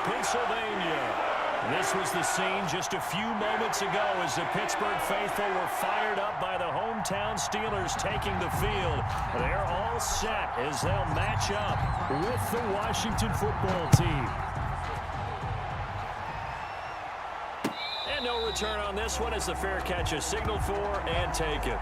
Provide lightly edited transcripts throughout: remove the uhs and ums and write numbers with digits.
Pennsylvania. This was the scene just a few moments ago as the Pittsburgh faithful were fired up by the hometown Steelers taking the field. They're all set as they'll match up with the Washington football team. And no return on this one as the fair catch is signaled for and taken.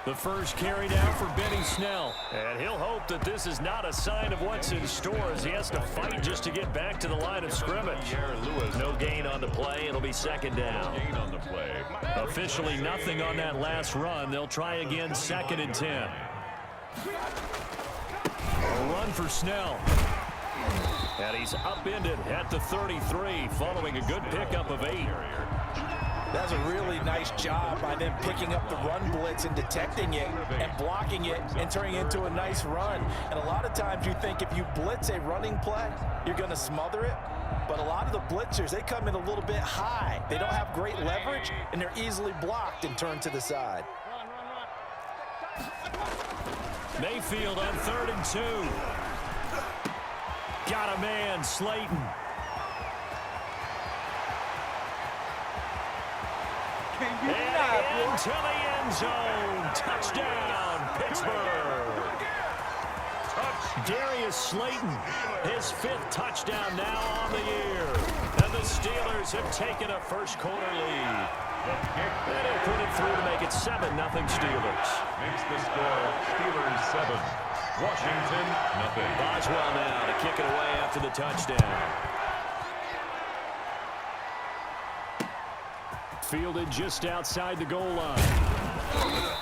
The first carry now for Benny Snell. And he'll hope that this is not a sign of what's in store as he has to fight just to get back to the line of scrimmage. No gain on the play. It'll be second down. Officially nothing on that last run. They'll try again, 2nd and 10. A run for Snell. And he's upended at the 33 following a good pickup of 8. That's a really nice job by them picking up the run blitz and detecting it and blocking it and turning it into a nice run. And a lot of times you think if you blitz a running play, you're going to smother it. But a lot of the blitzers, they come in a little bit high. They don't have great leverage, and they're easily blocked and turned to the side. Mayfield on 3rd and 2. Got a man, Slayton. And into the end zone. Touchdown, Pittsburgh. Darius Slayton, his 5th touchdown now on the year. And the Steelers have taken a first-quarter lead. And he'll put it through to make it 7-0 Steelers. Makes the score Steelers 7, Washington nothing. Boswell now to kick it away after the touchdown. Fielded just outside the goal line.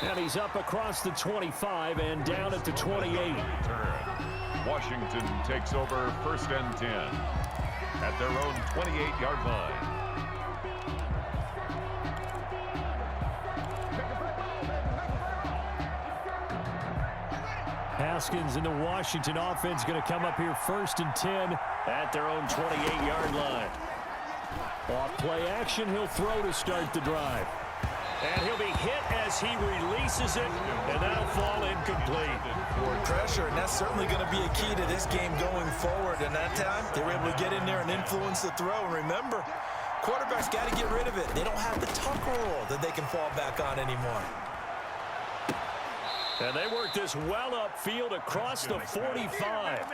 And he's up across the 25 and down at the 28. Washington takes over 1st and 10 at their own 28-yard line. Haskins and the Washington offense going to come up here 1st and 10 at their own 28-yard line. Off play action, he'll throw to start the drive. And he'll be hit as he releases it, and that'll fall incomplete. Pressure, and that's certainly going to be a key to this game going forward. And that time, they were able to get in there and influence the throw. And remember, quarterbacks got to get rid of it. They don't have the tuck rule that they can fall back on anymore. And they work this well upfield across the 45.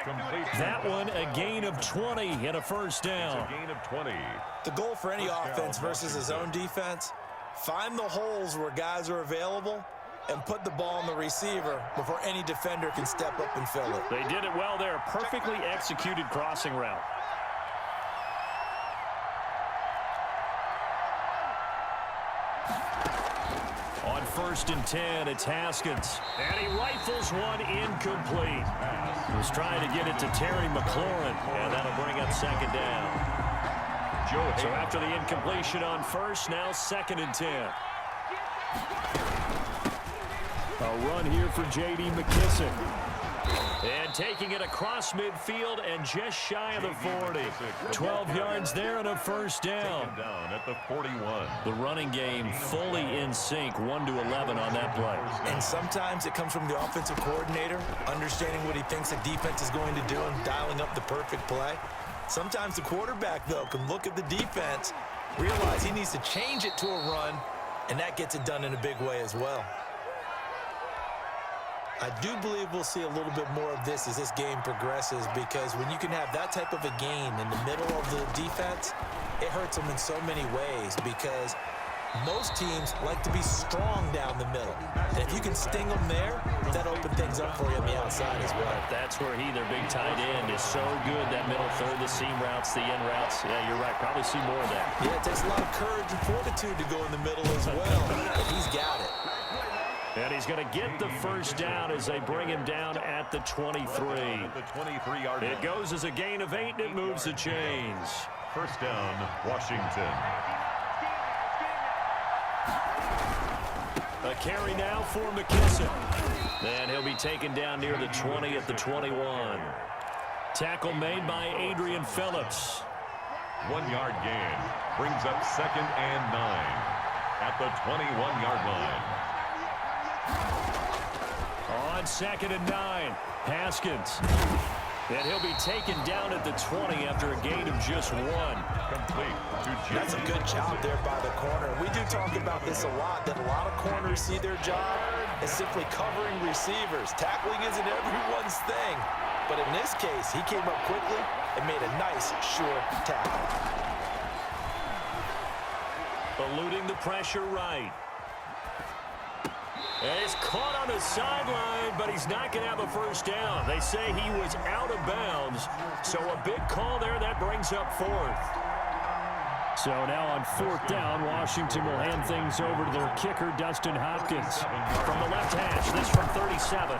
That one a gain of 20 and a first down. A gain of 20. The goal for any offense versus his own defense, find the holes where guys are available and put the ball on the receiver before any defender can step up and fill it. They did it well there. Perfectly executed crossing route. On 1st and 10, it's Haskins. And he rifles one incomplete. He was trying to get it to Terry McLaurin, and that'll bring up 2nd down. So after the incompletion on 1st, now 2nd and 10. A run here for J.D. McKissick. And taking it across midfield and just shy of the 40. 12 yards there and a first down. Down at the 41. The running game fully in sync, 1-11 on that play. And sometimes it comes from the offensive coordinator, understanding what he thinks the defense is going to do and dialing up the perfect play. Sometimes the quarterback, though, can look at the defense, realize he needs to change it to a run, and that gets it done in a big way as well. I do believe we'll see a little bit more of this as this game progresses, because when you can have that type of a gain in the middle of the defense, it hurts them in so many ways, because most teams like to be strong down the middle. And if you can sting them there, that opens things up for you on the outside as well. That's where their big tight end, is so good, that middle third, the seam routes, the end routes. Yeah, you're right. Probably see more of that. Yeah, it takes a lot of courage and fortitude to go in the middle as well, but he's got it. And he's going to get the first down as they bring him down at the 23. It goes as a gain of 8, and it moves the chains. First down, Washington. A carry now for McKissick. And he'll be be taken down near the 20 at the 21. Tackle made by Adrian Phillips. 1 yard gain. Brings up 2nd and 9 at the 21-yard line. On 2nd and 9, Haskins. And he'll be taken down at the 20 after a gain of just 1. Complete to Jimmy. That's a good job there by the corner. We do talk about this a lot, that a lot of corners see their job as simply covering receivers. Tackling isn't everyone's thing. But in this case, he came up quickly and made a nice, sure tackle. Eluding the pressure right. And he's caught on the sideline, but he's not going to have a first down. They say he was out of bounds, so a big call there that brings up 4th. So now on 4th down, Washington will hand things over to their kicker, Dustin Hopkins. From the left hash, this from 37.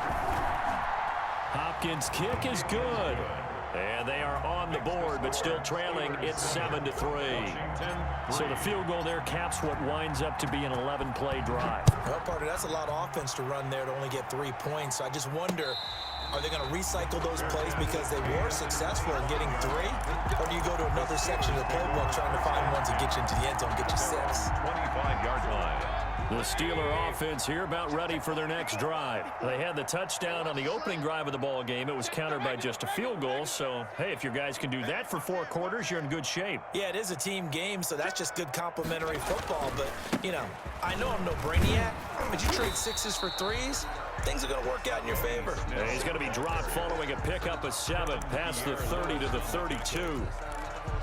Hopkins' kick is good. And they are on the board, but still trailing. It's 7-3. So the field goal there caps what winds up to be an 11-play drive. Well, partner, that's a lot of offense to run there to only get 3 points. So I just wonder, are they going to recycle those plays because they were successful in getting 3? Or do you go to another section of the playbook trying to find ones that get you into the end zone and get you 6? 25-yard line. The Steeler offense here about ready for their next drive. They had the touchdown on the opening drive of the ball game. It was countered by just a field goal. So, hey, if your guys can do that for 4 quarters, you're in good shape. Yeah, it is a team game, so that's just good complimentary football. But, you know, I know I'm no brainiac, but you trade 6s for 3s, things are going to work out in your favor. And he's going to be dropped following a pickup of 7 past the 30 to the 32.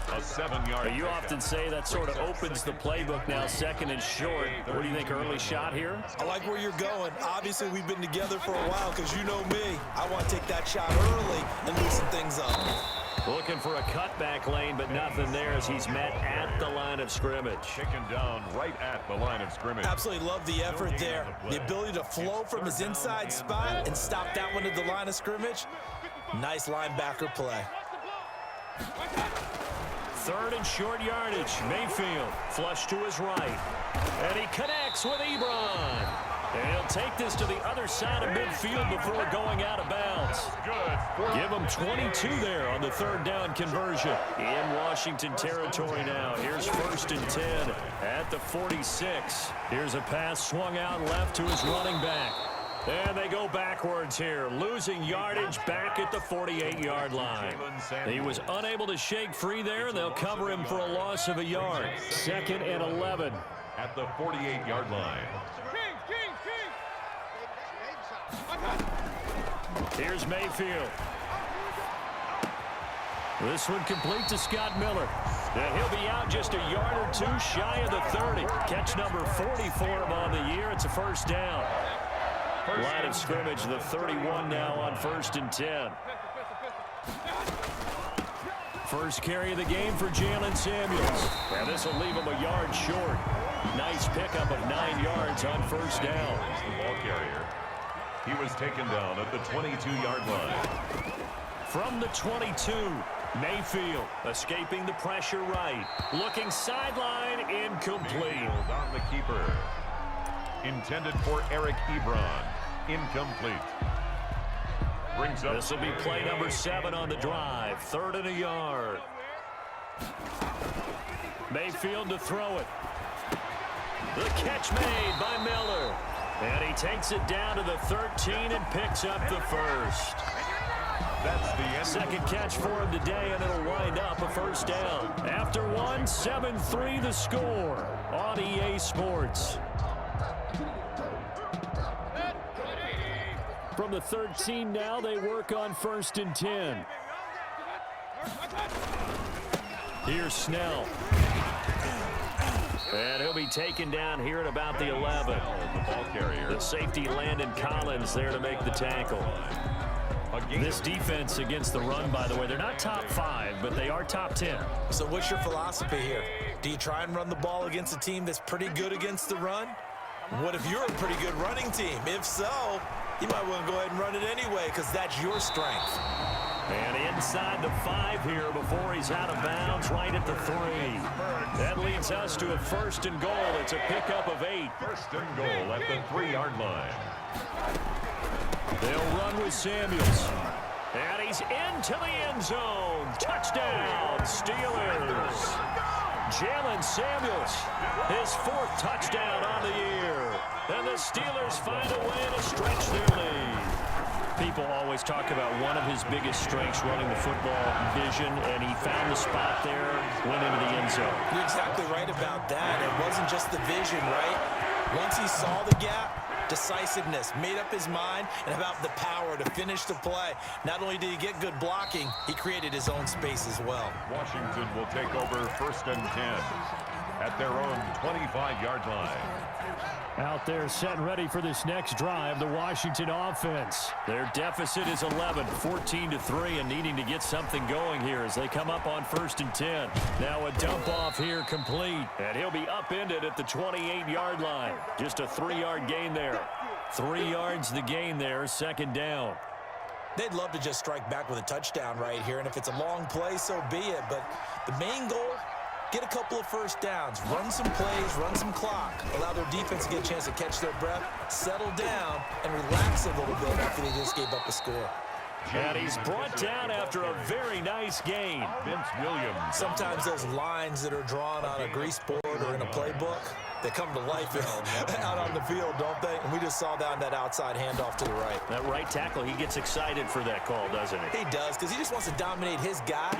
A 7-yard. You often say that sort of opens the playbook now, 2nd and short. What do you think, early shot here? I like where you're going. Obviously, we've been together for a while because you know me. I want to take that shot early and loosen things up. Looking for a cutback lane, but nothing there as he's met at the line of scrimmage. Taken down right at the line of scrimmage. Absolutely love the effort there. The ability to flow from his inside spot and stop that one at the line of scrimmage. Nice linebacker play. 3rd and short yardage. Mayfield flush to his right. And he connects with Ebron. And he'll take this to the other side of midfield before going out of bounds. Give him 22 there on the 3rd down conversion. In Washington territory now. Here's 1st and 10 at the 46. Here's a pass swung out left to his running back. And they go backwards here, losing yardage back at the 48-yard line. He was unable to shake free there. They'll cover him for a loss of a yard. 2nd and 11. At the 48-yard line. Here's Mayfield. This one complete to Scott Miller. And he'll be out just a yard or 2 shy of the 30. Catch number 40 for him on the year. It's a first down. Line of scrimmage, the 31 now on 1st and 10. First carry of the game for Jalen Samuels. And this will leave him a yard short. Nice pickup of 9 yards on 1st down. The ball carrier. He was taken down at the 22-yard line. From the 22, Mayfield escaping the pressure right. Looking sideline, incomplete. Mayfield on the keeper. Intended for Eric Ebron. Incomplete. Brings up. This will be play number 7 on the drive. 3rd and a yard. Mayfield to throw it. The catch made by Miller. And he takes it down to the 13 and picks up the 1st. That's the end. Second catch for him today, and it'll wind up a first down. After 1, 7-3 the score on EA Sports. From the 13 now, they work on 1st and 10. Here's Snell. And he'll be taken down here at about the 11. The ball carrier. The safety Landon Collins there to make the tackle. This defense against the run, by the way, they're not top 5, but they are top 10. So what's your philosophy here? Do you try and run the ball against a team that's pretty good against the run? What if you're a pretty good running team? If so, you might want to go ahead and run it anyway because that's your strength. And inside the 5 here before he's out of bounds, right at the 3. That leads us to a 1st and goal. It's a pickup of 8. 1st and goal at the 3-yard line. They'll run with Samuels. And he's into the end zone. Touchdown, Steelers. Jalen Samuels, his 4th touchdown on the year. And the Steelers find a way to stretch their lead. People always talk about one of his biggest strengths running the football, vision, and he found the spot there, went into the end zone. You're exactly right about that. It wasn't just the vision, right? Once he saw the gap, decisiveness, made up his mind, and about the power to finish the play. Not only did he get good blocking, he created his own space as well. Washington will take over 1st and 10 at their own 25-yard line. Out there set and ready for this next drive, the Washington offense. Their deficit is 11, 14-3, and needing to get something going here as they come up on 1st and 10. Now a dump off here complete, and he'll be upended at the 28-yard line. Just a 3-yard gain there. 3 yards the gain there, 2nd down. They'd love to just strike back with a touchdown right here, and if it's a long play, so be it. But the main goal, get a couple of first downs, run some plays, run some clock, allow their defense to get a chance to catch their breath, settle down, and relax a little bit after they just gave up a score. And he's brought down after a very nice gain. Vince Williams. Sometimes those lines that are drawn on a grease board or in a playbook, they come to life out on the field, don't they? And we just saw that on that outside handoff to the right. That right tackle, he gets excited for that call, doesn't he? He does, because he just wants to dominate his guy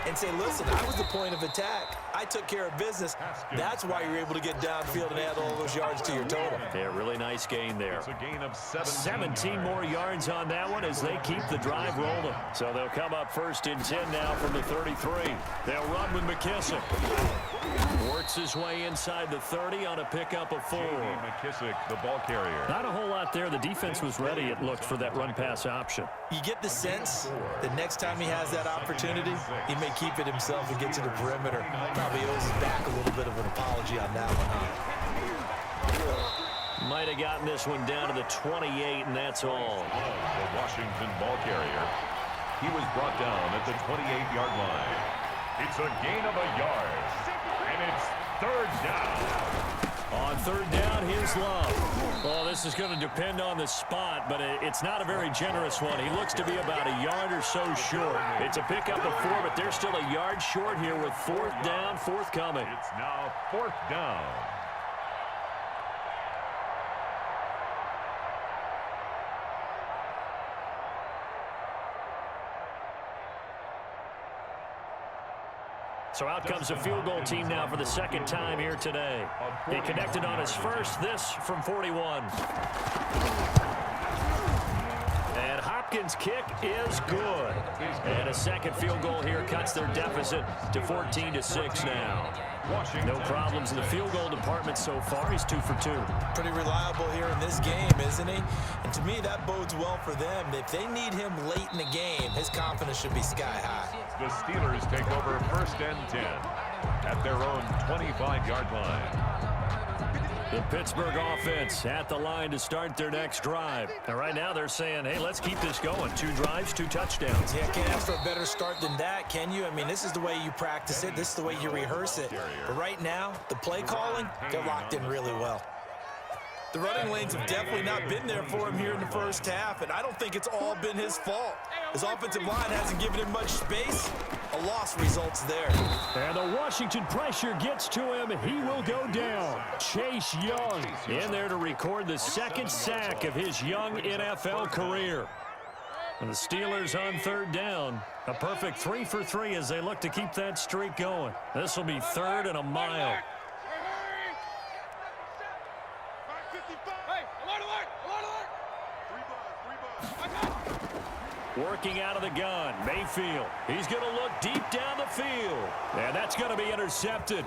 and say, listen, I was the point of attack. I took care of business. That's why you're able to get downfield and add all those yards to your total. Yeah, really nice gain there. It's a gain of 17 more yards on that one as they keep the drive rolling. So they'll come up 1st and 10 now from the 33. They'll run with McKissick. Works his way inside the 30 on a pickup of 4. McKissick, the ball carrier. Not a whole lot there. The defense was ready, it looked, for that run-pass option. You get the sense that next time he has that opportunity, he may keep it himself and get to the perimeter. Probably owes his back a little bit of an apology on that one, huh? Might have gotten this one down to the 28, and that's all. The Washington ball carrier. He was brought down at the 28-yard line. It's a gain of a yard, and it's 3rd down. On 3rd down, here's Love. Well, this is going to depend on the spot, but it's not a very generous one. He looks to be about a yard or so short. It's a pickup of 4, but they're still a yard short here with 4th down forthcoming. It's now 4th down. So out comes a field goal team now for the 2nd time here today. He connected on his first, this from 41. And Hopkins' kick is good. And a 2nd field goal here cuts their deficit to 14-6 now. No problems in the field goal department so far. He's 2 for 2. Pretty reliable here in this game, isn't he? And to me, that bodes well for them. If they need him late in the game, his confidence should be sky high. The Steelers take over 1st and 10 at their own 25-yard line. The Pittsburgh offense at the line to start their next drive. And right now they're saying, hey, let's keep this going. 2 drives, 2 touchdowns. Yeah, can't ask for a better start than that, can you? I mean, this is the way you practice it. This is the way you rehearse it. But right now, the play calling, they're locked in really well. The running lanes have definitely not been there for him here in the first half, and I don't think it's all been his fault. His offensive line hasn't given him much space. A loss results there. And the Washington pressure gets to him. He will go down. Chase Young in there to record the 2nd sack of his young NFL career. And the Steelers on 3rd down. A perfect 3 for 3 as they look to keep that streak going. This will be 3rd and a mile. Working out of the gun, Mayfield. He's going to look deep down the field. And that's going to be intercepted.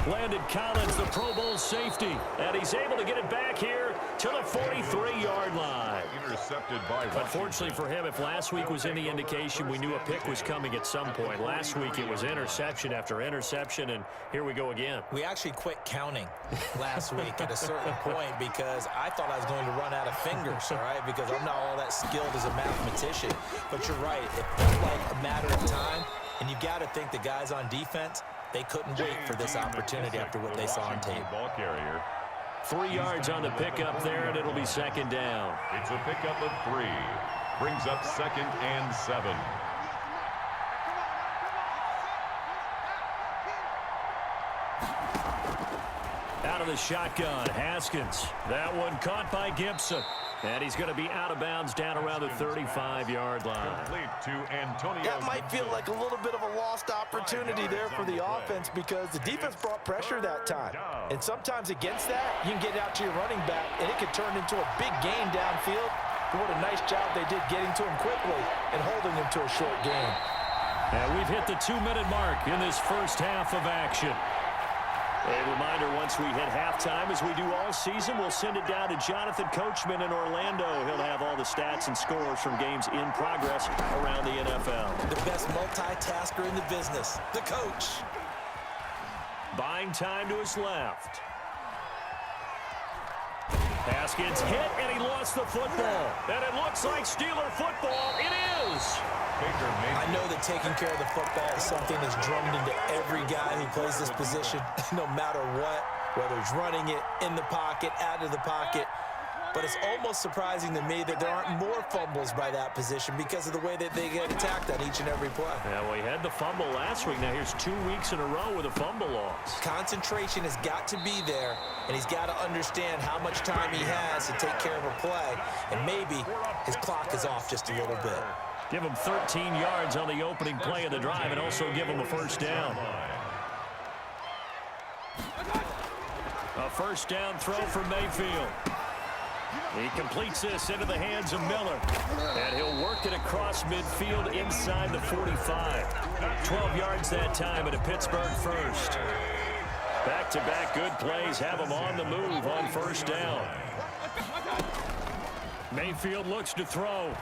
Landon Collins, the Pro Bowl safety. And he's able to get it back here to the 43-yard line. Intercepted by Washington. Unfortunately for him, if last week was any indication, we knew a pick was coming at some point. Last week it was interception after interception, and here we go again. We actually quit counting last week at a certain point because I thought I was going to run out of fingers, all right, because I'm not all that skilled as a mathematician. But you're right, it felt like a matter of time, and you got to think the guys on defense, they couldn't wait for this opportunity after what they saw on tape. Ball carrier. 3 yards on the pickup there, and it'll be second down. It's a pickup of 3. Brings up 2nd and 7. Out of the shotgun, Haskins. That one caught by Gibson. And he's going to be out of bounds down around the 35-yard line. Complete to Antonio. That might feel like a little bit of a lost opportunity there for the offense because the defense brought pressure that time. And sometimes against that, you can get out to your running back, and it could turn into a big gain downfield. But what a nice job they did getting to him quickly and holding him to a short gain. And we've hit the 2-minute mark in this first half of action. A reminder, once we hit halftime, as we do all season, we'll send it down to Jonathan Coachman in Orlando. He'll have all the stats and scores from games in progress around the NFL. The best multitasker in the business, the coach. Buying time to his left. Haskins hit, and he lost the football. And it looks like Steeler football. It is. I know that taking care of the football is something that's drummed into every guy who plays this position, no matter what, whether he's running it, in the pocket, out of the pocket. But it's almost surprising to me that there aren't more fumbles by that position because of the way that they get attacked on each and every play. Yeah, we had the fumble last week. Now here's 2 weeks in a row with a fumble loss. Concentration has got to be there, and he's got to understand how much time he has to take care of a play. And maybe his clock is off just a little bit. Give him 13 yards on the opening play of the drive and also give him a first down. A first down throw for Mayfield. He completes this into the hands of Miller. And he'll work it across midfield inside the 45. 12 yards that time at a Pittsburgh first. Back-to-back good plays have him on the move on first down. Mayfield looks to throw.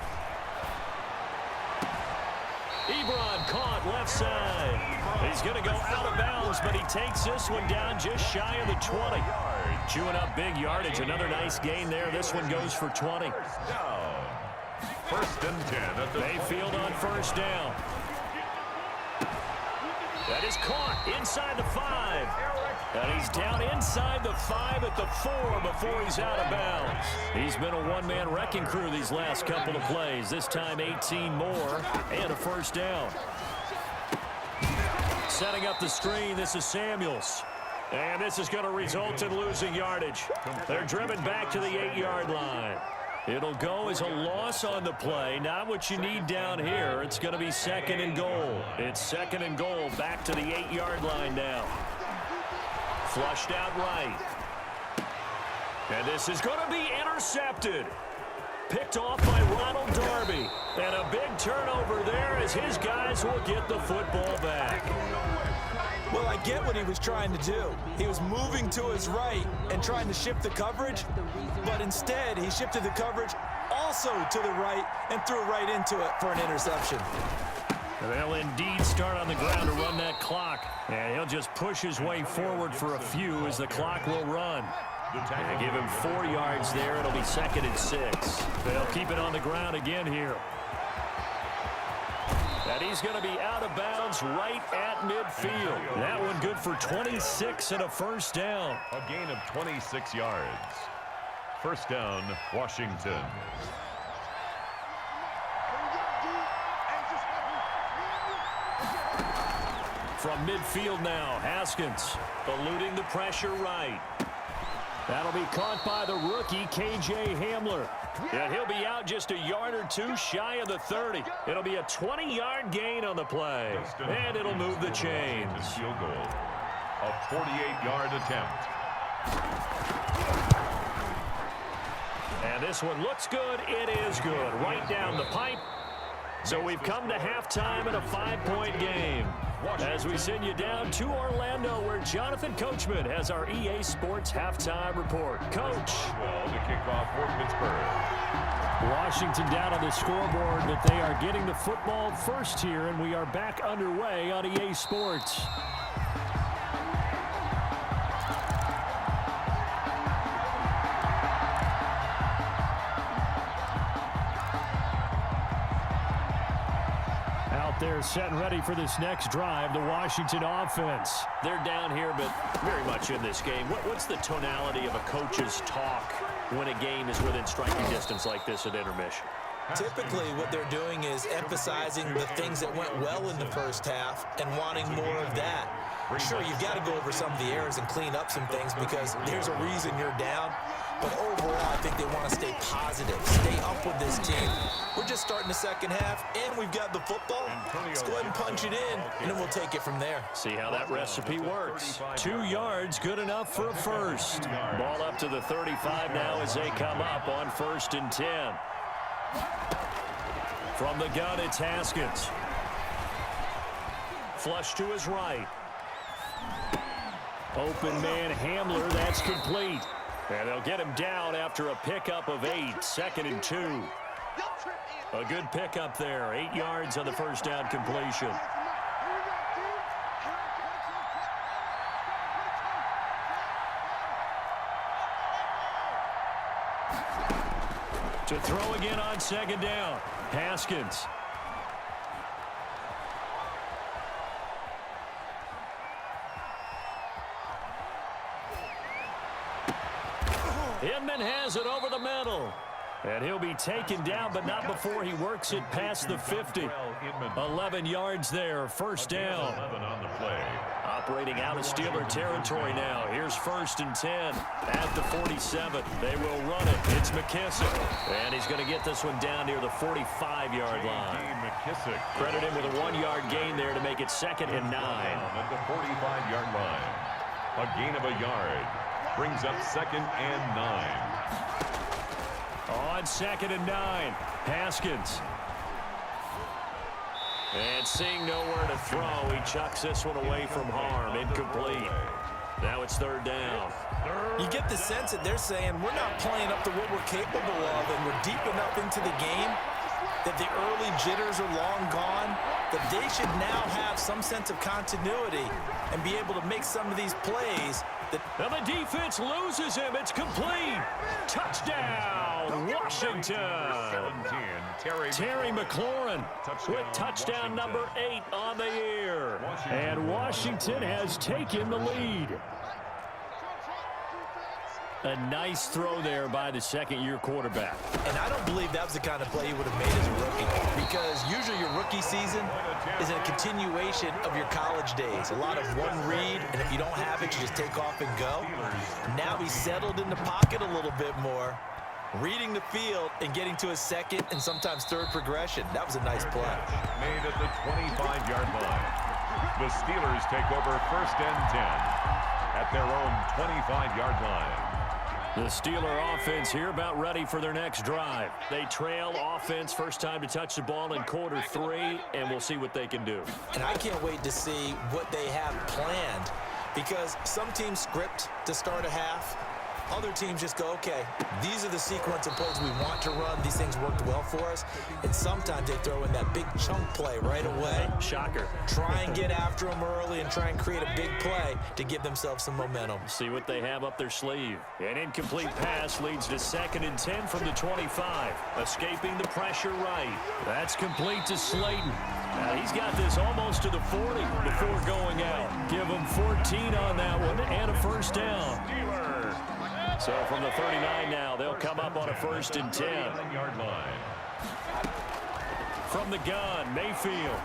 Ebron caught left side. He's going to go out of bounds, but he takes this one down just shy of the 20. Chewing up big yardage. Another nice gain there. This one goes for 20. First and 10 at the Mayfield on first down. That is caught inside the 5. And he's down inside the 5 at the 4 before he's out of bounds. He's been a one-man wrecking crew these last couple of plays. This time 18 more and a first down. Setting up the screen, this is Samuels. And this is going to result in losing yardage. They're driven back to the 8-yard line. It'll go as a loss on the play. Not what you need down here. It's going to be second and goal. It's second and goal back to the 8-yard line now. Flushed out right. And this is going to be intercepted. Picked off by Ronald Darby. And a big turnover there as his guys will get the football back. Well, I get what he was trying to do. He was moving to his right and trying to shift the coverage, but instead he shifted the coverage also to the right and threw right into it for an interception. They'll indeed start on the ground to run that clock. And he'll just push his way forward for a few as the clock will run. And give him 4 yards there. It'll be second and 6. They'll keep it on the ground again here. And he's going to be out of bounds right at midfield. That one good for 26 and a first down. A gain of 26 yards. First down, Washington. From midfield now, Haskins eluding the pressure right. That'll be caught by the rookie, K.J. Hamler. And he'll be out just a yard or two shy of the 30. It'll be a 20-yard gain on the play. And it'll move the chains. Field goal. A 48-yard attempt. And this one looks good. It is good. Right down the pipe. So we've come to halftime in a 5-point game. As we send you down to Orlando, where Jonathan Coachman has our EA Sports halftime report. Coach. Well, to kick off for Pittsburgh. Washington down on the scoreboard, but they are getting the football first here, and we are back underway on EA Sports. They're set and ready for this next drive, the Washington offense. They're down here, but very much in this game. What's the tonality of a coach's talk when a game is within striking distance like this at intermission? Typically, what they're doing is emphasizing the things that went well in the first half and wanting more of that. Sure, you've got to go over some of the errors and clean up some things because there's a reason you're down. But overall, I think they want to stay positive, stay up with this team. We're just starting the second half, and we've got the football. Let's go ahead and punch it in, and then we'll take it from there. See how that recipe works. 2 yards, good enough for a first. Ball up to the 35 now as they come up on 1st and 10. From the gun, it's Haskins. Flush to his right. Open man Hamler, that's complete. And they'll get him down after a pickup of 8, 2nd and 2. A good pickup there, 8 yards on the first down completion. To throw again on 2nd down, Haskins. Inman has it over the middle. And he'll be taken down, but not before he works it past the 50. 11 yards there, first down. Operating out of Steeler territory now. Here's 1st and 10 at the 47. They will run it. It's McKissick. And he's going to get this one down near the 45-yard line. Credit him with a 1-yard gain there to make it 2nd and 9. At the 45-yard line. A gain of a yard. Brings up 2nd and 9. On 2nd and 9, Haskins. And seeing nowhere to throw, he chucks this one away from harm. Incomplete. Now it's 3rd down. You get the sense that they're saying we're not playing up to what we're capable of, and we're deep enough into the game that the early jitters are long gone, that they should now have some sense of continuity and be able to make some of these plays. Now the defense loses him. It's complete. Touchdown, Washington. Terry McLaurin with touchdown number 8 on the year. And Washington has taken the lead. A nice throw there by the 2nd-year quarterback. And I don't believe that was the kind of play he would have made as a rookie, because usually your rookie season is a continuation of your college days. A lot of one read, and if you don't have it, you just take off and go. Now he's settled in the pocket a little bit more, reading the field and getting to his 2nd and sometimes 3rd progression. That was a nice play. Made at the 25-yard line. The Steelers take over 1st and 10 at their own 25-yard line. The Steeler offense here about ready for their next drive. They trail offense, first time to touch the ball in quarter 3, and we'll see what they can do. And I can't wait to see what they have planned, because some teams script to start a half. Other teams just go, okay, these are the sequence of plays we want to run. These things worked well for us. And sometimes they throw in that big chunk play right away. Shocker. Try and get after them early and try and create a big play to give themselves some momentum. See what they have up their sleeve. An incomplete pass leads to 2nd and 10 from the 25. Escaping the pressure right. That's complete to Slayton. Now he's got this almost to the 40 before going out. Give him 14 on that one and a first down. So from the 39 now, they'll come up on a 1st and 10. From the gun, Mayfield.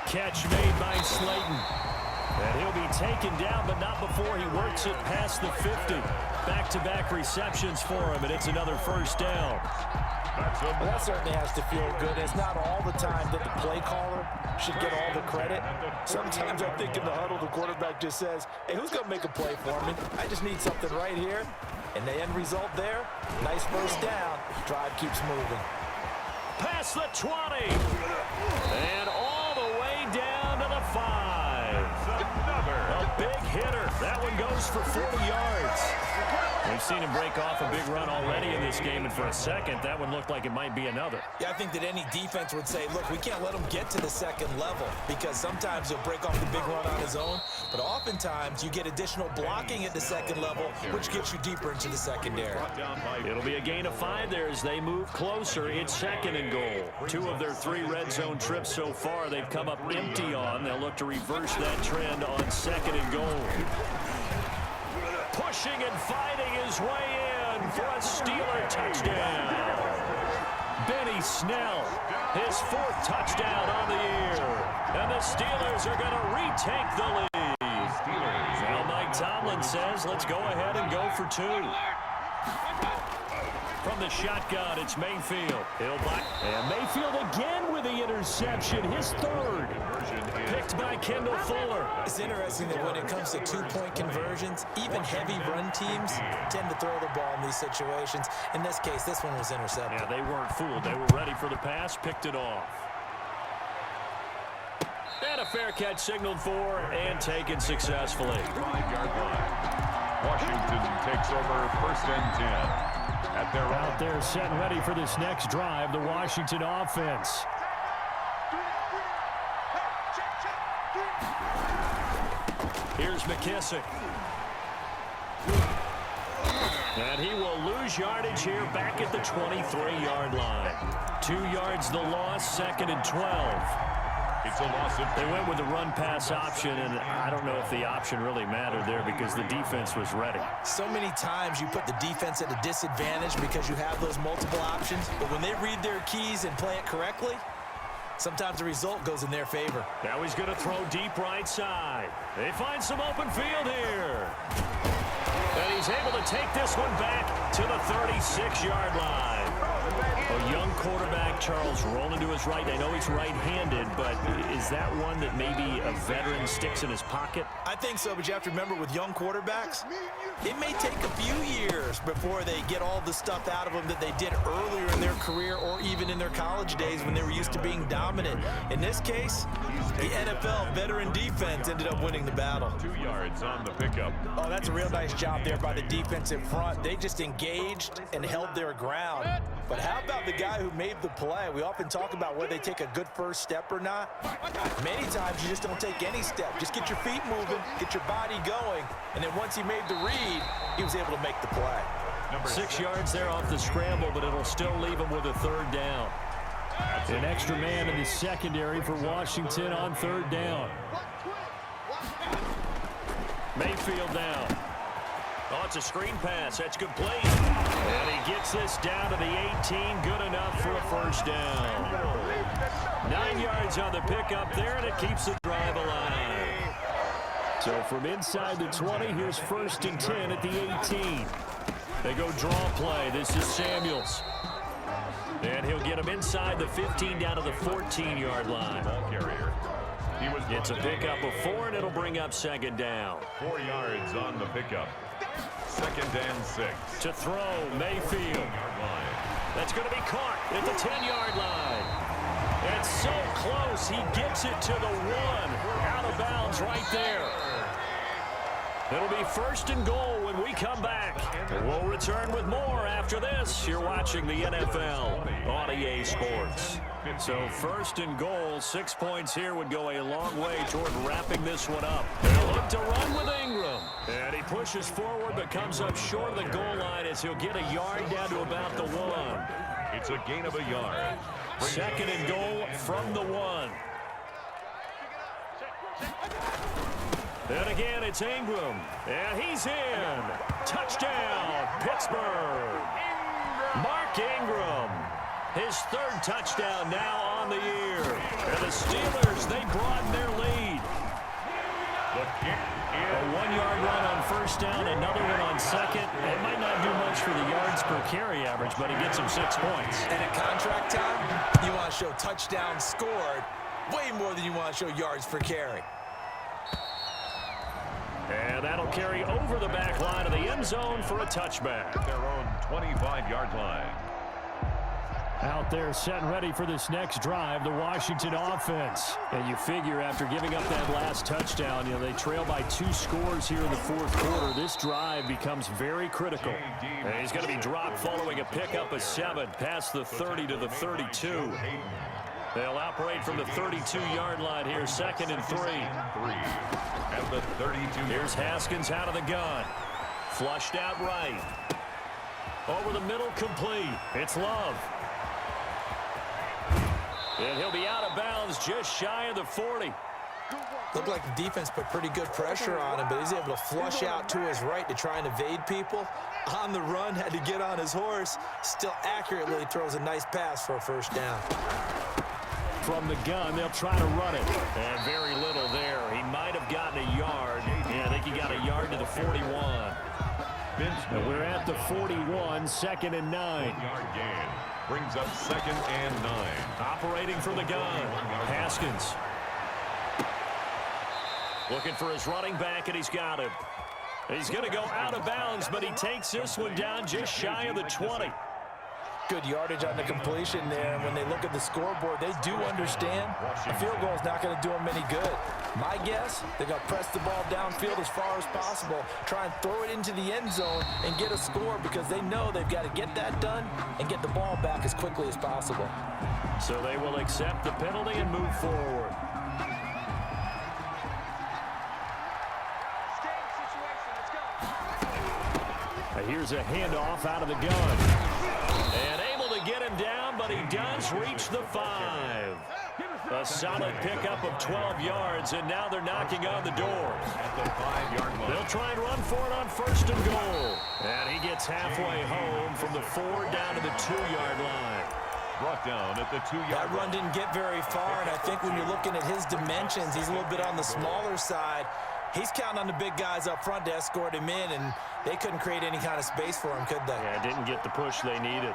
Catch made by Slayton. And he'll be taken down, but not before he works it past the 50. Back-to-back receptions for him, and it's another first down. Well, that certainly has to feel good. It's not all the time that the play caller should get all the credit. Sometimes I think in the huddle, the quarterback just says, hey, who's going to make a play for me? I just need something right here. And the end result there, nice first down. Drive keeps moving. Past the 20. And all the way down to the 5. A big hitter. That one goes for 40 yards. We've seen him break off a big run already in this game, and for a second, that one looked like it might be another. Yeah, I think that any defense would say, look, we can't let him get to the second level because sometimes he'll break off the big run on his own, but oftentimes you get additional blocking at the second level, which gets you deeper into the secondary. It'll be a gain of 5 there as they move closer. It's second and goal. 2 of their 3 red zone trips so far they've come up empty on. They'll look to reverse that trend on second and goal. Pushing and fighting his way in for a Steeler touchdown. Benny Snell, his 4th touchdown on the year. And the Steelers are going to retake the lead. Well, Mike Tomlin says, let's go ahead and go for 2. From the shotgun, it's Mayfield. And Mayfield again with the interception, his 3rd. Picked by Kendall Fuller. It's interesting that when it comes to 2-point conversions, even heavy run teams tend to throw the ball in these situations. In this case, this one was intercepted. Yeah, they weren't fooled. They were ready for the pass, picked it off. And a fair catch signaled for and taken successfully. 5-yard line. Washington takes over 1st and 10. At their out there set and ready for this next drive, the Washington offense. Here's McKissick. And he will lose yardage here back at the 23-yard line. 2 yards the loss, 2nd and 12. It's a loss of... They went with the run-pass option, and I don't know if the option really mattered there because the defense was ready. So many times you put the defense at a disadvantage because you have those multiple options, but when they read their keys and play it correctly, sometimes the result goes in their favor. Now he's going to throw deep right side. They find some open field here. And he's able to take this one back to the 36-yard line. A young quarterback, Charles, rolling to his right. I know he's right-handed, but is that one that maybe a veteran sticks in his pocket? I think so, but you have to remember with young quarterbacks, it may take a few years before they get all the stuff out of them that they did earlier in their career or even in their college days when they were used to being dominant. In this case, the NFL veteran defense ended up winning the battle. 2 yards on the pickup. Oh, that's a real nice job there by the defensive front. They just engaged and held their ground. But how about the guy who made the play? We often talk about whether they take a good first step or not. Many times you just don't take any step. Just get your feet moving, get your body going, and then once he made the read, he was able to make the play. 6 yards there off the scramble, but it'll still leave him with a 3rd down. An extra man in the secondary for Washington on 3rd down. Mayfield down. Oh, it's a screen pass. That's complete. And he gets this down to the 18. Good enough for a 1st down. 9 yards on the pickup there, and it keeps the drive alive. So from inside the 20, here's 1st and 10 at the 18. They go draw play. This is Samuels. And he'll get him inside the 15 down to the 14-yard line. Ball carrier. It's a pickup of 4, and it'll bring up 2nd down. 4 yards on the pickup. 2nd and 6. To throw, Mayfield. That's going to be caught at the 10-yard line. It's so close, he gets it to the 1. Out of bounds right there. It'll be 1st and goal when we come back. We'll return with more after this. You're watching the NFL on EA Sports. So 1st and goal, 6 points here would go a long way toward wrapping this one up. They'll look to run with Ingram. And he pushes forward but comes up short of the goal line as he'll get a yard down to about the 1. It's a gain of a yard. 2nd and goal from the 1. And again, it's Ingram. And he's in. Touchdown, Pittsburgh. Mark Ingram. His 3rd touchdown now on the year. And the Steelers, they broaden their lead. A 1-yard run on 1st down, another one on 2nd. It might not do much for the yards per carry average, but he gets him 6 points. And at contract time, you want to show touchdowns scored way more than you want to show yards per carry. And that'll carry over the back line of the end zone for a touchback. Their own 25-yard line. Out there setting ready for this next drive, the Washington offense. And you figure after giving up that last touchdown, they trail by 2 scores here in the fourth quarter. This drive becomes very critical. And he's going to be dropped following a pickup of 7 past the 30 to the 32. They'll operate from the 32-yard line here, 2nd and 3. At the 32. Here's Haskins out of the gun. Flushed out right. Over the middle, complete. It's Love. And he'll be out of bounds just shy of the 40. Looked like the defense put pretty good pressure on him, but he's able to flush out to his right to try and evade people. On the run, had to get on his horse. Still accurately throws a nice pass for a first down. From the gun, they'll try to run it. And very little there. He might have gotten a yard. Yeah, I think he got a yard to the 41. And we're at the 41, 2nd and 9. 1-yard gain. Brings up 2nd and 9. Operating from the gun, Haskins. Looking for his running back, and he's got him. He's going to go out of bounds, but he takes this one down just shy of the 20. Good yardage on the completion there. And when they look at the scoreboard, they do understand a field goal is not going to do them any good. My guess, they're going to press the ball downfield as far as possible, try and throw it into the end zone and get a score because they know they've got to get that done and get the ball back as quickly as possible. So they will accept the penalty and move forward. Here's a handoff out of the gun. And able to get him down, but he does reach the 5. A solid pickup of 12 yards, and now they're knocking on the door. At the 5-yard line. They'll try and run for it on 1st and goal. And he gets halfway home from the 4 down to the 2-yard line. Brought down at the 2-yard line. That run didn't get very far, and I think when you're looking at his dimensions, he's a little bit on the smaller side. He's counting on the big guys up front to escort him in, and they couldn't create any kind of space for him, could they? Yeah, didn't get the push they needed.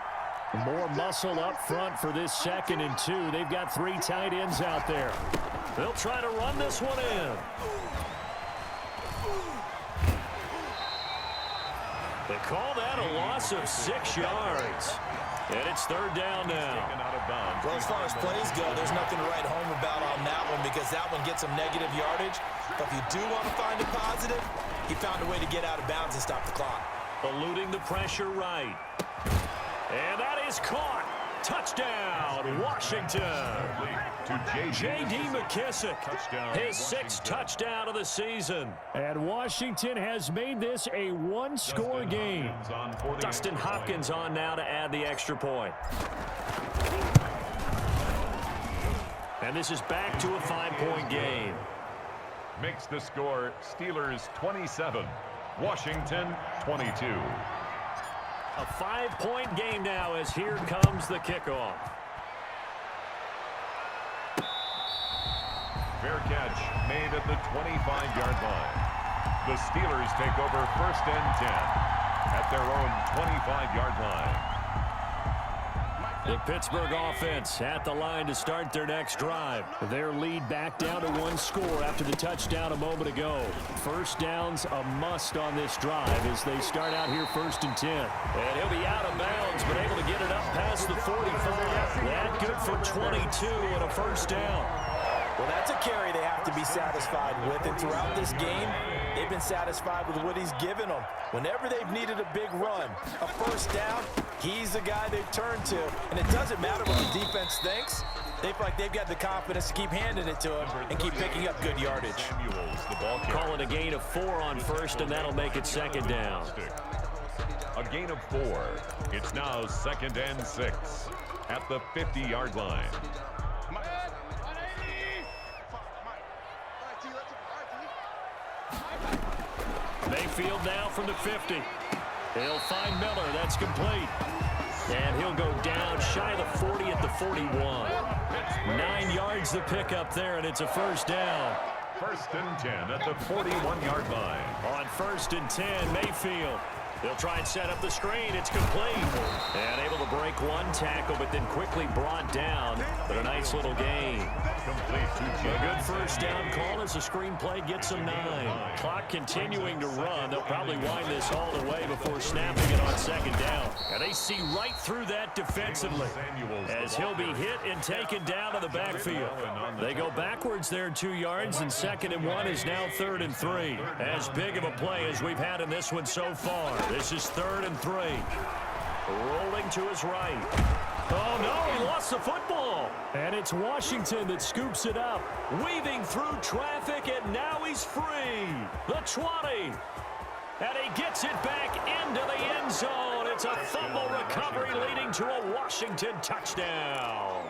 More muscle up front for this 2nd and 2. They've got 3 tight ends out there. They'll try to run this one in. They call that a loss of 6 yards. And it's 3rd down now. Well, as far as plays go, there's nothing to write home about on that one because that one gets some negative yardage. But if you do want to find a positive, he found a way to get out of bounds and stop the clock. Eluding the pressure right. And that is caught. Touchdown, Washington. To J.D. McKissick, his 6th touchdown of the season. And Washington has made this a 1-score game. Dustin Hopkins on now to add the extra point. And this is back to a 5-point game. Makes the score Steelers 27, Washington 22. A 5-point game now as here comes the kickoff. Fair catch made at the 25-yard line. The Steelers take over 1st and 10 at their own 25-yard line. The Pittsburgh offense at the line to start their next drive. Their lead back down to 1 score after the touchdown a moment ago. First down's a must on this drive as they start out here 1st and 10. And he'll be out of bounds, but able to get it up past the 45. That good for 22 and a first down. Well, that's a carry they have to be satisfied with, and throughout this game, they've been satisfied with what he's given them. Whenever they've needed a big run, a first down, he's the guy they've turned to. And it doesn't matter what the defense thinks. They feel like they've got the confidence to keep handing it to him and keep picking up good yardage. Call it a gain of 4 on 1st, and that'll make it 2nd down. A gain of 4. It's now 2nd and 6 at the 50-yard line. Mayfield now from the 50. He'll find Miller. That's complete. And he'll go down shy of the 40 at the 41. 9 yards the pickup there, and it's a first down. 1st and 10 at the 41-yard line. On 1st and 10, Mayfield. They'll try and set up the screen. It's complete. And able to break one tackle, but then quickly brought down. But a nice little gain. A good first down call as the screen play gets them 9. Clock continuing to run. They'll probably wind this all the way before snapping it on second down. And they see right through that defensively as he'll be hit and taken down to the backfield. They go backwards there 2 yards, and 2nd and 1 is now 3rd and 3. As big of a play as we've had in this one so far. This is 3rd and 3. Rolling to his right. Oh, no, he lost the football. And it's Washington that scoops it up, weaving through traffic, and now he's free. The 20. And he gets it back into the end zone. It's a fumble recovery leading to a Washington touchdown.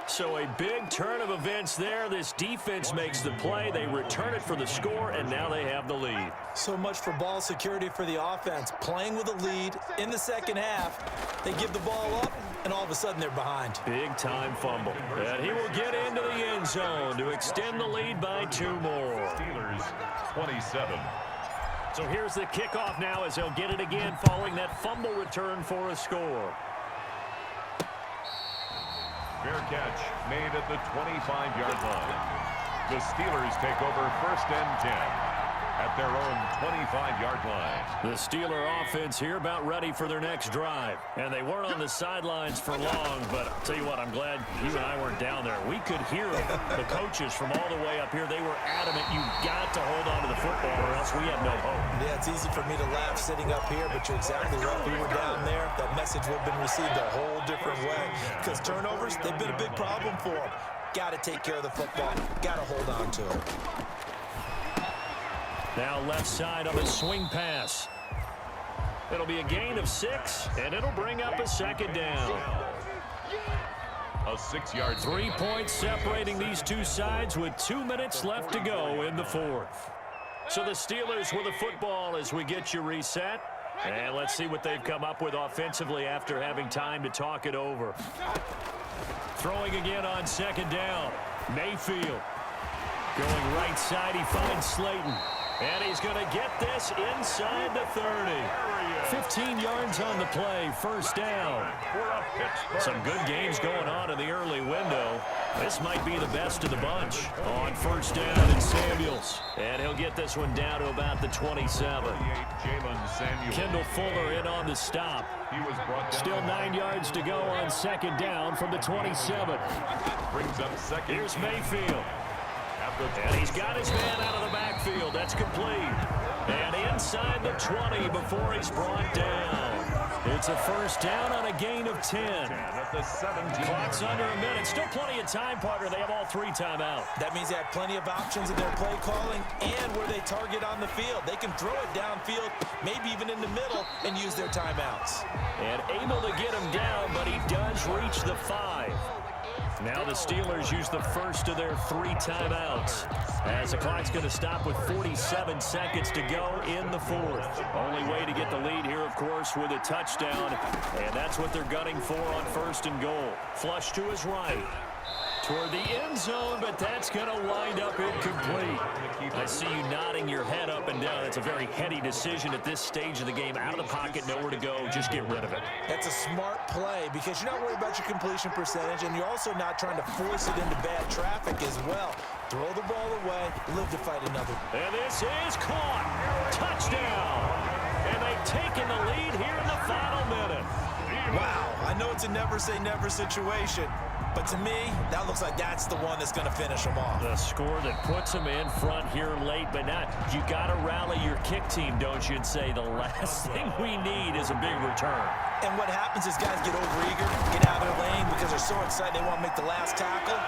So a big turn of events there. This defense makes the play. They return it for the score, and now they have the lead. So much for ball security for the offense. Playing with a lead in the second half. They give the ball up, and all of a sudden they're behind. Big-time fumble. And he will get into the end zone to extend the lead by 2 more. Steelers 27. So here's the kickoff now as they'll get it again following that fumble return for a score. Fair catch made at the 25-yard line. The Steelers take over 1st and 10 at their own 25-yard line. The Steeler offense here about ready for their next drive. And they weren't on the sidelines for long, but I'll tell you what, I'm glad you and I weren't down there. We could hear the coaches from all the way up here. They were adamant, you've got to hold on to the football or else we have no hope. Yeah, it's easy for me to laugh sitting up here, but you're exactly right. If we were down there, that message would have been received a whole different way. Because turnovers, they've been a big problem for them. Got to take care of the football. Got to hold on to it. Now left side on the swing pass. It'll be a gain of 6, and it'll bring up a 2nd down. A 6-yard 3 points separating these two sides with 2 minutes left to go in the 4th. So the Steelers with the football as we get you reset. And let's see what they've come up with offensively after having time to talk it over. Throwing again on 2nd down. Mayfield. Going right side, he finds Slayton. And he's going to get this inside the 30. 15 yards on the play, 1st down. Some good games going on in the early window. This might be the best of the bunch on 1st down and Samuels. And he'll get this one down to about the 27. Kendall Fuller in on the stop. Still 9 yards to go on 2nd down from the 27. Brings up 2nd. Here's Mayfield. And he's got his man out of the backfield. That's complete. And inside the 20 before he's brought down. It's a 1st down on a gain of 10. At the 17. Clock's under a minute. Still plenty of time, partner. They have all 3 timeout. That means they have plenty of options in their play calling and where they target on the field. They can throw it downfield, maybe even in the middle, and use their timeouts. And able to get him down, but he does reach the 5. Now the Steelers use the first of their 3 timeouts as the clock's going to stop with 47 seconds to go in the 4th. Only way to get the lead here, of course, with a touchdown, and that's what they're gunning for on 1st and goal. Flush to his right. Toward the end zone, but that's going to wind up incomplete. I see you nodding your head up and down. It's a very heady decision at this stage of the game. Out of the pocket, nowhere to go. Just get rid of it. That's a smart play because you're not worried about your completion percentage, and you're also not trying to force it into bad traffic as well. Throw the ball away, live to fight another. And this is caught. Touchdown. And they've taken the lead here in the final minute. Wow, I know it's a never-say-never situation, but to me, that looks like that's the one that's going to finish them off. The score that puts them in front here late, but not. You got to rally your kick team, don't you, and say the last thing we need is a big return. And what happens is guys get overeager, get out of their lane because they're so excited they want to make the last tackle.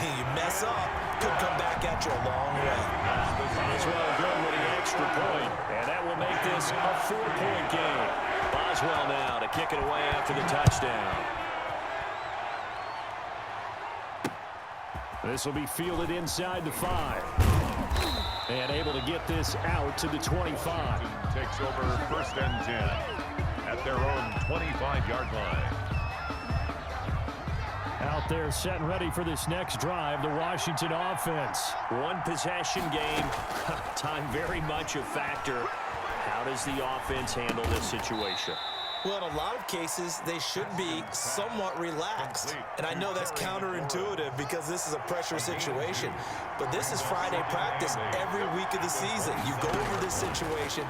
You mess up, could come back at you a long way. As well good with the extra point, and that will make this a 4-point game. Boswell now to kick it away after the touchdown. This will be fielded inside the 5. And able to get this out to the 25. Takes over 1st and 10 at their own 25-yard line. Out there set and ready for this next drive, the Washington offense. One possession game, time very much a factor. How does the offense handle this situation? Well, in a lot of cases, they should be somewhat relaxed. And I know that's counterintuitive because this is a pressure situation. But this is Friday practice every week of the season. You go over this situation,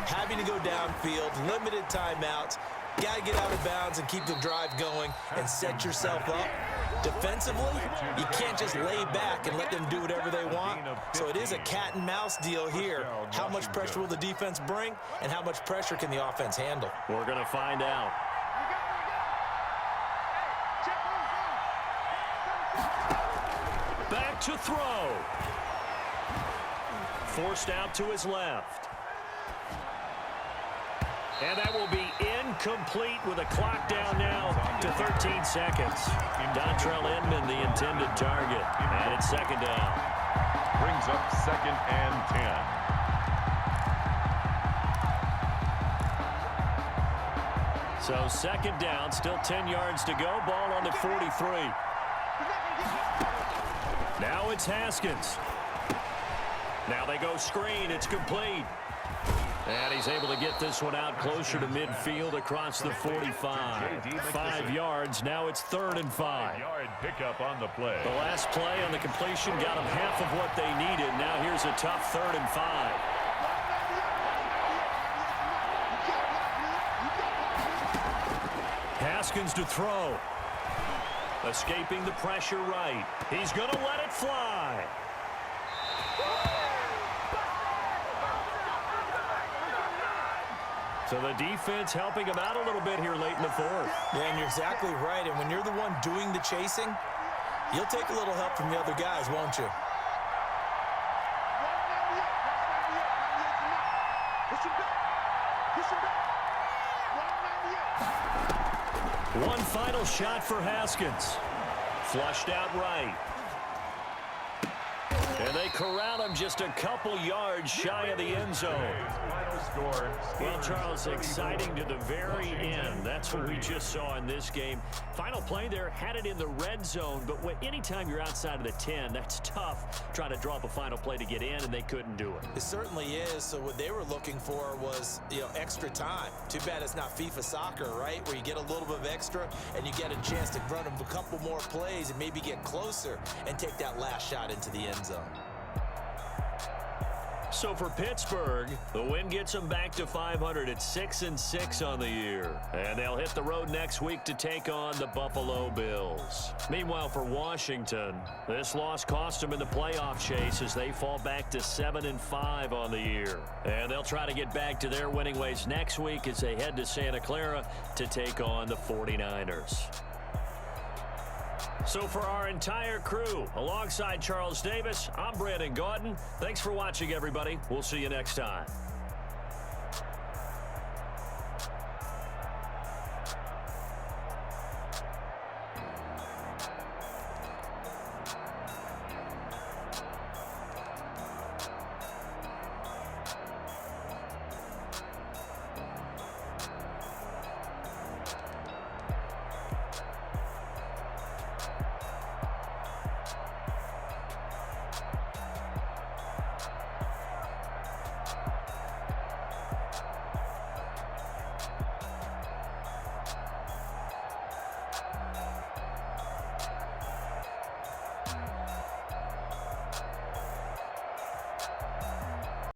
having to go downfield, limited timeouts, got to get out of bounds and keep the drive going and set yourself up. Defensively, you can't just lay back and let them do whatever they want. So it is a cat and mouse deal here. How much pressure will the defense bring, and how much pressure can the offense handle? We're going to find out. Back to throw. Forced out to his left. And that will be incomplete with a clock down now to 13 seconds. Dontrell Inman, the intended target. And it's second down. Brings up 2nd and 10. So second down, still 10 yards to go. Ball on the 43. Now it's Haskins. Now they go screen. It's complete. And he's able to get this one out closer to midfield across the 45. 5 yards. Now it's 3rd and 5. Yard pickup on the play. The last play on the completion got them half of what they needed. Now here's a tough 3rd and 5. Haskins to throw. Escaping the pressure right. He's going to let it fly. So the defense helping him out a little bit here late in the 4th. Yeah, and you're exactly right. And when you're the one doing the chasing, you'll take a little help from the other guys, won't you? One final shot for Haskins. Flushed out right. And they corral him just a couple yards shy of the end zone. Well, Charles, exciting to the very end. That's what we just saw in this game. Final play there, had it in the red zone, but anytime you're outside of the 10, that's tough trying to draw up a final play to get in, and they couldn't do it. It certainly is. So what they were looking for was, extra time. Too bad it's not FIFA soccer, right, where you get a little bit of extra and you get a chance to run a couple more plays and maybe get closer and take that last shot into the end zone. So for Pittsburgh, the win gets them back to 500 at 6-6 on the year. And they'll hit the road next week to take on the Buffalo Bills. Meanwhile, for Washington, this loss cost them in the playoff chase as they fall back to 7-5 on the year. And they'll try to get back to their winning ways next week as they head to Santa Clara to take on the 49ers. So for our entire crew, alongside Charles Davis, I'm Brandon Gaudin. Thanks for watching, everybody. We'll see you next time.